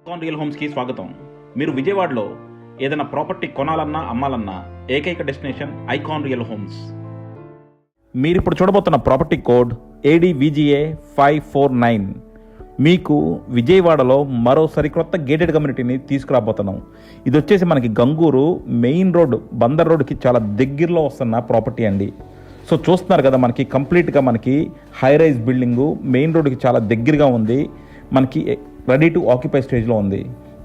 Icon real హోమ్స్కి స్వాగతం. మీరు విజయవాడలో ఏదైనా ప్రాపర్టీ కొనాలన్నా అమ్మాలన్నా ఏకైక డెస్టినేషన్ ఐకాన్ రియల్ హోమ్స్. మీరు ఇప్పుడు చూడబోతున్న ప్రాపర్టీ కోడ్ ADVGA 549. మీకు విజయవాడలో మరో సరికొత్త గేటెడ్ కమ్యూనిటీని తీసుకురాబోతున్నాం. ఇది వచ్చేసి మనకి గంగూరు మెయిన్ రోడ్, బందర్ రోడ్కి చాలా దగ్గరలో వస్తున్న ప్రాపర్టీ అండి. సో చూస్తున్నారు కదా, మనకి కంప్లీట్గా మనకి హై రైజ్ బిల్డింగు మెయిన్ రోడ్కి చాలా దగ్గరగా ఉంది. మనకి రెడీ టు ఆక్యుపై స్టేజ్లో ఉంది.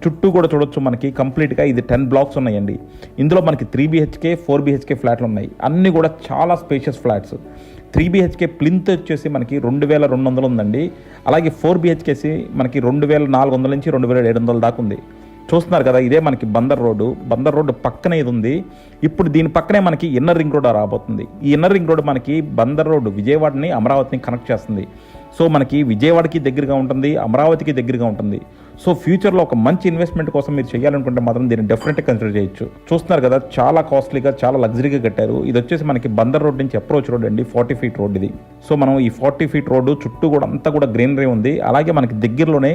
చుట్టూ కూడా చూడొచ్చు, మనకి కంప్లీట్గా ఇది 10 బ్లాక్స్ ఉన్నాయండి. ఇందులో మనకి 3 BHK 4 BHK ఫ్లాట్లు ఉన్నాయి. అన్నీ కూడా చాలా స్పేషియస్ ఫ్లాట్స్. 3 BHK ప్లింత్ వచ్చేసి మనకి 2200 ఉందండి. అలాగే 4 BHK మనకి 2400 నుంచి 2700 దాకా ఉంది. చూస్తున్నారు కదా, ఇదే మనకి బందర్ రోడ్డు పక్కనే ఇది ఉంది. ఇప్పుడు దీని పక్కనే మనకి ఇన్నర్ రింగ్ రోడ్ రాబోతుంది. ఈ ఇన్నర్ రింగ్ రోడ్ మనకి బందర్ రోడ్డు విజయవాడని అమరావతిని కనెక్ట్ చేస్తుంది. సో మనకి విజయవాడకి దగ్గరగా ఉంటుంది, అమరావతికి దగ్గరగా ఉంటుంది. సో ఫ్యూచర్లో ఒక మంచి ఇన్వెస్ట్మెంట్ కోసం మీరు చేయాలనుకుంటే మాత్రం దీన్ని డెఫినెట్గా కన్సిడర్ చేయొచ్చు. చూస్తున్నారు కదా, చాలా కాస్ట్లీగా చాలా లగ్జరీగా కట్టారు. ఇది వచ్చేసి మనకి బందర్ రోడ్ నుంచి అప్రోచ్ రోడ్ అండి, 40 ఫీట్ రోడ్ ఇది. సో మనం ఈ 40 ఫీట్ రోడ్డు చుట్టూ కూడా అంతా కూడా గ్రీనరీ ఉంది. అలాగే మనకి దగ్గరలోనే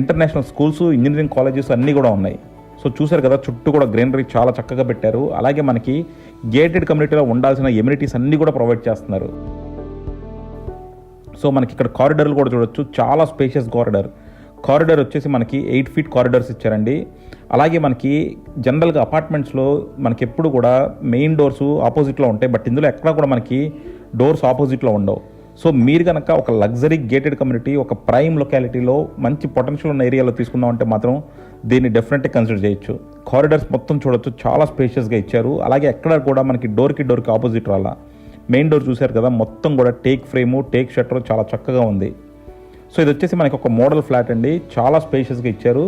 ఇంటర్నేషనల్ స్కూల్స్, ఇంజనీరింగ్ కాలేజెస్ అన్నీ కూడా ఉన్నాయి. సో చూసారు కదా, చుట్టూ కూడా గ్రీనరీ చాలా చక్కగా పెట్టారు. అలాగే మనకి గేటెడ్ కమ్యూనిటీలో ఉండాల్సిన ఎమ్యూనిటీస్ అన్నీ కూడా ప్రొవైడ్ చేస్తున్నారు. సో మనకి ఇక్కడ కారిడార్లు కూడా చూడొచ్చు, చాలా స్పేషియస్ కారిడార్ వచ్చేసి మనకి 8 ఫీట్ కారిడార్స్ ఇచ్చారండి. అలాగే మనకి జనరల్గా అపార్ట్మెంట్స్లో మనకి ఎప్పుడు కూడా మెయిన్ డోర్స్ ఆపోజిట్లో ఉంటాయి, బట్ ఇందులో ఎక్కడా కూడా మనకి డోర్స్ ఆపోజిట్లో ఉండవు. సో మీరు కనుక ఒక లగ్జరీ గేటెడ్ కమ్యూనిటీ, ఒక ప్రైమ్ లొకాలిటీలో మంచి పొటెన్షియల్ ఉన్న ఏరియాలో తీసుకుందామంటే మాత్రం దీన్ని డెఫినెట్గా కన్సిడర్ చేయొచ్చు. కారిడార్స్ మొత్తం చూడొచ్చు, చాలా స్పేషియస్గా ఇచ్చారు. అలాగే ఎక్కడ కూడా మనకి డోర్కి ఆపోజిట్ రాలా. మెయిన్ డోర్ చూశారు కదా, మొత్తం కూడా టేక్ ఫ్రేము, టేక్ షట్టర్ చాలా చక్కగా ఉంది. సో ఇది వచ్చేసి మనకి ఒక మోడల్ ఫ్లాట్ అండి, చాలా స్పేషియస్గా ఇచ్చారు.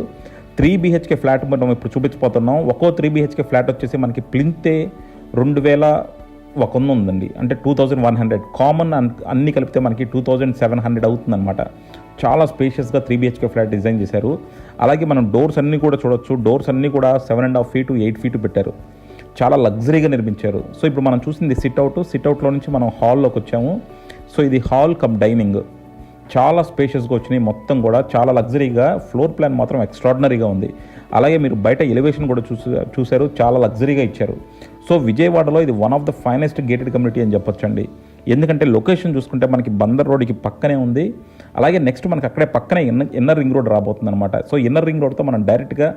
3 BHK ఫ్లాట్ మనం ఇప్పుడు చూపించిపోతున్నాం. ఒక్కో 3 BHK ఫ్లాట్ వచ్చేసి మనకి ప్లింతే 2100 ఉందండి, అంటే 2100. కామన్ అన్ని కలిపితే మనకి 2700 అవుతుందన్నమాట. చాలా స్పేషియస్గా 3 BHK ఫ్లాట్ డిజైన్ చేశారు. అలాగే మనం డోర్స్ అన్నీ కూడా చూడొచ్చు, డోర్స్ అన్నీ కూడా 7.5 ఫీటు 8 ఫీటు పెట్టారు. చాలా లగ్జరీగా నిర్మించారు. సో ఇప్పుడు మనం చూసింది సిట్అవుట్లో నుంచి మనం హాల్లోకి వచ్చాము. సో ఇది హాల్ కమ్ డైనింగ్, చాలా స్పేషియస్గా వచ్చినాయి. మొత్తం కూడా చాలా లగ్జరీగా, ఫ్లోర్ ప్లాన్ మాత్రం ఎక్స్ట్రాడినరీగా ఉంది. అలాగే మీరు బయట ఎలివేషన్ కూడా చూశారు, చాలా లగ్జరీగా ఇచ్చారు. సో విజయవాడలో ఇది one of the finest gated community అని చెప్పొచ్చండి. ఎందుకంటే లొకేషన్ చూసుకుంటే మనకి బందర్ రోడ్కి పక్కనే ఉంది. అలాగే నెక్స్ట్ మనకి అక్కడే పక్కనే ఇన్నర్ రింగ్ రోడ్ రాబోతుంది అనమాట. సో ఇన్నర్ రింగ్ రోడ్తో మనం డైరెక్ట్గా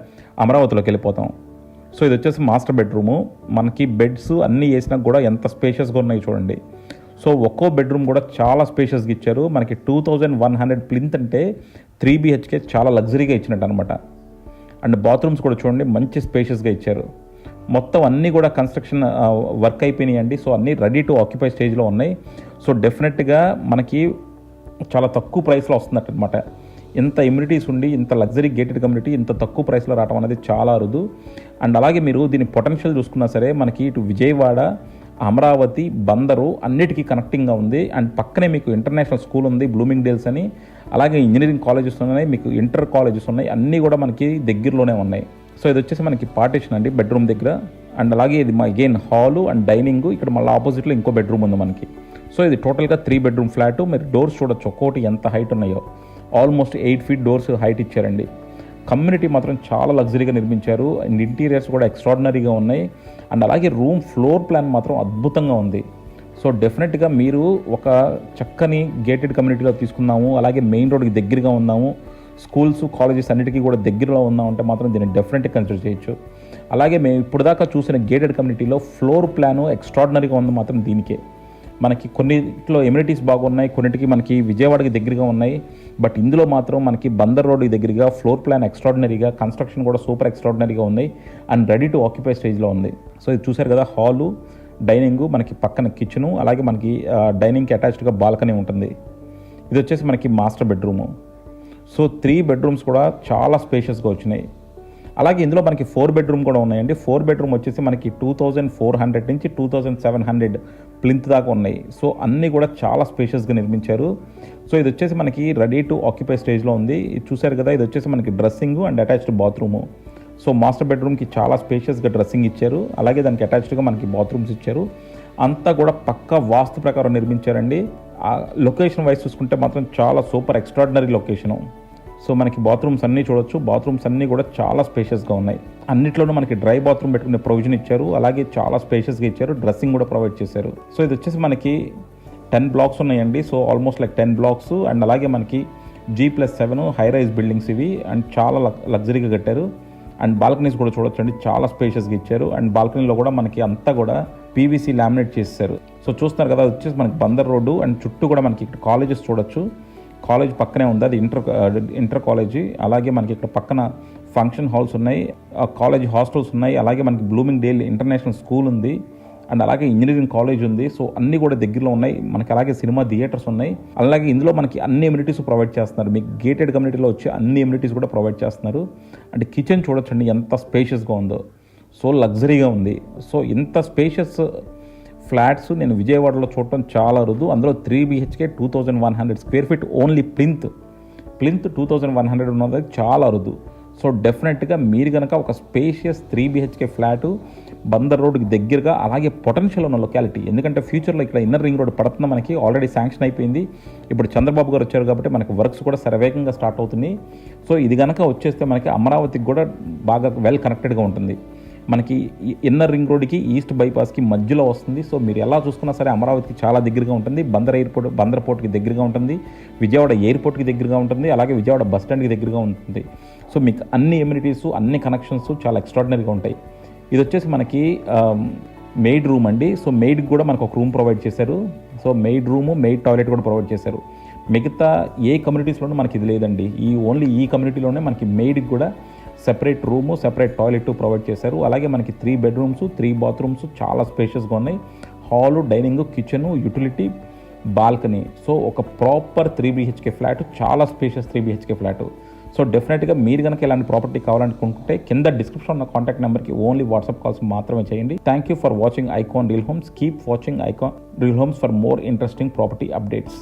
అమరావతిలోకి వెళ్ళిపోతాం. సో ఇది వచ్చేసి మాస్టర్ బెడ్రూము. మనకి బెడ్స్ అన్నీ వేసినా కూడా ఎంత స్పేషియస్గా ఉన్నాయి చూడండి. సో ఒక్కో బెడ్రూమ్ కూడా చాలా స్పేషియస్గా ఇచ్చారు. మనకి 2100 ప్లింత్ అంటే 3 BHK చాలా లగ్జరీగా ఇచ్చినట్టు అనమాట. అండ్ బాత్రూమ్స్ కూడా చూడండి, మంచి స్పేషియస్గా ఇచ్చారు. మొత్తం అన్నీ కూడా కన్స్ట్రక్షన్ వర్క్ అయిపోయినాయి అండి. సో అన్నీ రెడీ టు ఆక్యుపై స్టేజ్లో ఉన్నాయి. సో డెఫినెట్గా మనకి చాలా తక్కువ ప్రైస్లో వస్తున్నట్టు అనమాట. ఇంత ఇమ్యూనిటీస్ ఉండి, ఇంత లగ్జరీ గేటెడ్ కమ్యూనిటీ ఇంత తక్కువ ప్రైస్లో రావడం అనేది చాలా అరుదు. అండ్ అలాగే మీరు దీని పొటెన్షియల్ చూసుకున్నా సరే, మనకి ఇటు విజయవాడ, అమరావతి, బందరు అన్నిటికీ కనెక్టింగ్గా ఉంది. అండ్ పక్కనే మీకు ఇంటర్నేషనల్ స్కూల్ ఉంది, బ్లూమింగ్ డేల్స్ అని. అలాగే ఇంజనీరింగ్ కాలేజెస్ ఉన్నాయి, మీకు ఇంటర్ కాలేజెస్ ఉన్నాయి, అన్నీ కూడా మనకి దగ్గరలోనే ఉన్నాయి. సో ఇది వచ్చేసి మనకి పార్టీషన్ అండి బెడ్రూమ్ దగ్గర. అండ్ అలాగే ఇది అగైన్ హాలు అండ్ డైనింగ్. ఇక్కడ మళ్ళీ ఆపోజిట్లో ఇంకో బెడ్రూమ్ ఉంది మనకి. సో ఇది టోటల్గా 3 బెడ్రూమ్ ఫ్లాట్. మీరు డోర్స్ చూడొచ్చు, ఒక్కోటి ఎంత హైట్ ఉన్నాయో. ఆల్మోస్ట్ 8 ఫీట్ డోర్స్ హైట్ ఇచ్చారండి. కమ్యూనిటీ మాత్రం చాలా లగ్జరీగా నిర్మించారు. అండ్ ఇంటీరియర్స్ కూడా ఎక్స్ట్రాడినరీగా ఉన్నాయి. అండ్ అలాగే రూమ్ ఫ్లోర్ ప్లాన్ మాత్రం అద్భుతంగా ఉంది. సో డెఫినెట్గా మీరు ఒక చక్కని గేటెడ్ కమ్యూనిటీలో తీసుకున్నాము, అలాగే మెయిన్ రోడ్కి దగ్గరగా ఉన్నాము, స్కూల్స్ కాలేజెస్ అన్నిటికీ కూడా దగ్గరలో ఉన్నామంటే మాత్రం దీన్ని డెఫినెట్గా కన్సిడర్ చేయొచ్చు. అలాగే మేము ఇప్పుడు దాకా చూసిన గేటెడ్ కమ్యూనిటీలో ఫ్లోర్ ప్లాను ఎక్స్ట్రాడినరీగా ఉంది మాత్రం దీనికే. మనకి కొన్నిట్లో ఎమ్యూనిటీస్ బాగున్నాయి, కొన్నిటికి మనకి విజయవాడకి దగ్గరగా ఉన్నాయి. బట్ ఇందులో మాత్రం మనకి బందర్ రోడ్కి దగ్గరగా ఫ్లోర్ ప్లాన్ ఎక్స్ట్రాడినరీగా, కన్స్ట్రక్షన్ కూడా సూపర్ ఎక్స్ట్రాడినరీగా ఉన్నాయి. అండ్ రెడీ టు ఆక్యుపై స్టేజ్లో ఉంది. సో ఇది చూసారు కదా, హాలు, డైనింగ్, మనకి పక్కన కిచెను, అలాగే మనకి డైనింగ్కి అటాచ్డ్గా బాల్కనీ ఉంటుంది. ఇది వచ్చేసి మనకి మాస్టర్ బెడ్రూము. సో 3 బెడ్రూమ్స్ కూడా చాలా స్పేషియస్గా వచ్చినాయి. అలాగే ఇందులో మనకి 4 బెడ్రూమ్ కూడా ఉన్నాయండి. 4 బెడ్రూమ్ వచ్చేసి మనకి 2400 నుంచి 2700 ప్లింత్ దాకా ఉన్నాయి. సో అన్నీ కూడా చాలా స్పేషియస్గా నిర్మించారు. సో ఇది వచ్చేసి మనకి రెడీ టు ఆక్యుపై స్టేజ్లో ఉంది. చూసారు కదా, ఇది వచ్చేసి మనకి dressing and attached bathroom. So master బెడ్రూమ్కి చాలా స్పేషియస్గా డ్రెస్సింగ్ ఇచ్చారు. అలాగే దానికి అటాచ్డ్గా మనకి బాత్రూమ్స్ ఇచ్చారు. అంతా కూడా పక్కా వాస్తు ప్రకారం నిర్మించారండి. ఆ లొకేషన్ వైజ్ చూసుకుంటే మాత్రం చాలా సూపర్ ఎక్స్ట్రాడినరీ లొకేషను. సో మనకి బాత్రూమ్స్ అన్నీ చూడొచ్చు. బాత్రూమ్స్ అన్నీ కూడా చాలా స్పేషియస్గా ఉన్నాయి. అన్నిట్లోనూ మనకి డ్రై బాత్రూమ్ పెట్టుకునే ప్రొవిజన్ ఇచ్చారు. అలాగే చాలా స్పేషియస్గా ఇచ్చారు. డ్రెస్సింగ్ కూడా ప్రొవైడ్ చేశారు. సో ఇది వచ్చేసి మనకి 10 బ్లాక్స్ ఉన్నాయండి. So almost like 10 blocks. And అలాగే మనకి G+7 హై రైజ్ బిల్డింగ్స్ ఇవి. అండ్ చాలా లగ్జరీగా కట్టారు. అండ్ బాల్కనీస్ కూడా చూడొచ్చు అండి, చాలా స్పేషియస్గా ఇచ్చారు. అండ్ బాల్కనీలో కూడా మనకి అంతా కూడా పీవీసీ లామినేట్ చేశారు. సో చూస్తున్నారు కదా, వచ్చేసి మనకి బందర్ రోడ్డు. అండ్ చుట్టూ కూడా మనకి ఇక్కడ కాలేజెస్ చూడొచ్చు. కాలేజ్ పక్కనే ఉంది, అది ఇంటర్ కాలేజీ. అలాగే మనకి ఇక్కడ పక్కన ఫంక్షన్ హాల్స్ ఉన్నాయి, కాలేజ్ హాస్టల్స్ ఉన్నాయి. అలాగే మనకి బ్లూమింగ్ డేల్ ఇంటర్నేషనల్ స్కూల్ ఉంది. అండ్ అలాగే ఇంజనీరింగ్ కాలేజ్ ఉంది. సో అన్నీ కూడా దగ్గరలో ఉన్నాయి మనకి. అలాగే సినిమా థియేటర్స్ ఉన్నాయి. అలాగే ఇందులో మనకి అన్ని ఎమ్యూనిటీస్ ప్రొవైడ్ చేస్తున్నారు. మీకు గేటెడ్ కమ్యూనిటీలో వచ్చే అన్ని ఎమ్యూనిటీస్ కూడా ప్రొవైడ్ చేస్తున్నారు. అంటే కిచెన్ చూడొచ్చండి ఎంత స్పేషియస్గా ఉందో. సో లగ్జరీగా ఉంది. సో ఇంత స్పేషియస్ ఫ్లాట్స్ నేను విజయవాడలో చూడటం చాలా అరుదు. అందులో 3 BHK 2100 square feet only plinth 2100 ఉన్నది చాలా అరుదు. సో డెఫినెట్గా మీరు కనుక ఒక స్పేషియస్ 3 BHK ఫ్లాటు బందర్ రోడ్కి దగ్గరగా, అలాగే పొటెన్షియల్ ఉన్న లొకాలిటీ. ఎందుకంటే ఫ్యూచర్లో ఇక్కడ ఇన్నర్ రింగ్ రోడ్ పడుతుంది, మనకి ఆల్రెడీ శాంక్షన్ అయిపోయింది. ఇప్పుడు చంద్రబాబు గారు వచ్చారు కాబట్టి మనకి వర్క్స్ కూడా శరవేగంగా స్టార్ట్ అవుతున్నాయి. సో ఇది కనుక వచ్చేస్తే మనకి అమరావతికి కూడా బాగా వెల్ కనెక్టెడ్గా ఉంటుంది. మనకి ఇన్నర్ రింగ్ రోడ్కి ఈస్ట్ బైపాస్కి మధ్యలో వస్తుంది. సో మీరు ఎలా చూసుకున్నా సరే అమరావతికి చాలా దగ్గరగా ఉంటుంది. బందర్ పోర్ట్కి దగ్గరగా ఉంటుంది. విజయవాడ ఎయిర్పోర్ట్కి దగ్గరగా ఉంటుంది. అలాగే విజయవాడ బస్ స్టాండ్కి దగ్గరగా ఉంటుంది. సో మీకు అన్ని ఎమ్యూనిటీస్, అన్ని కనెక్షన్స్ చాలా ఎక్స్ట్రాడినరీగా ఉంటాయి. ఇది వచ్చేసి మనకి మెయిడ్ రూమ్ అండి. సో మెయిడ్కి కూడా మనకు ఒక రూమ్ ప్రొవైడ్ చేశారు. So maid room, maid toilet కూడా ప్రొవైడ్ చేశారు. మిగతా ఏ కమ్యూనిటీస్లోనూ మనకి ఇది లేదండి. ఓన్లీ ఈ కమ్యూనిటీలోనే మనకి మెయిడ్కి కూడా separate room, separate toilet provide చేశారు. అలాగే మనకి 3 బెడ్రూమ్స్, 3 బాత్రూమ్స్ చాలా స్పేషియస్గా ఉన్నాయి. Hall, dining, kitchen, utility, balcony. So ఒక ప్రాపర్ 3 BHK ఫ్లాట్, చాలా స్పేషియస్ 3 BHK ఫ్లాట్. సో డెఫినెట్గా మీరు కనుక ఇలాంటి ప్రాపర్టీ కావాలనుకుంటే కింద డిస్క్రిప్షన్ ఉన్న కాంటాక్ట్ నెంబర్కి ఓన్లీ వాట్సాప్ కాల్స్ మాత్రమే చేయండి. Thank you for watching icon real homes. Keep watching icon real homes for more interesting property updates.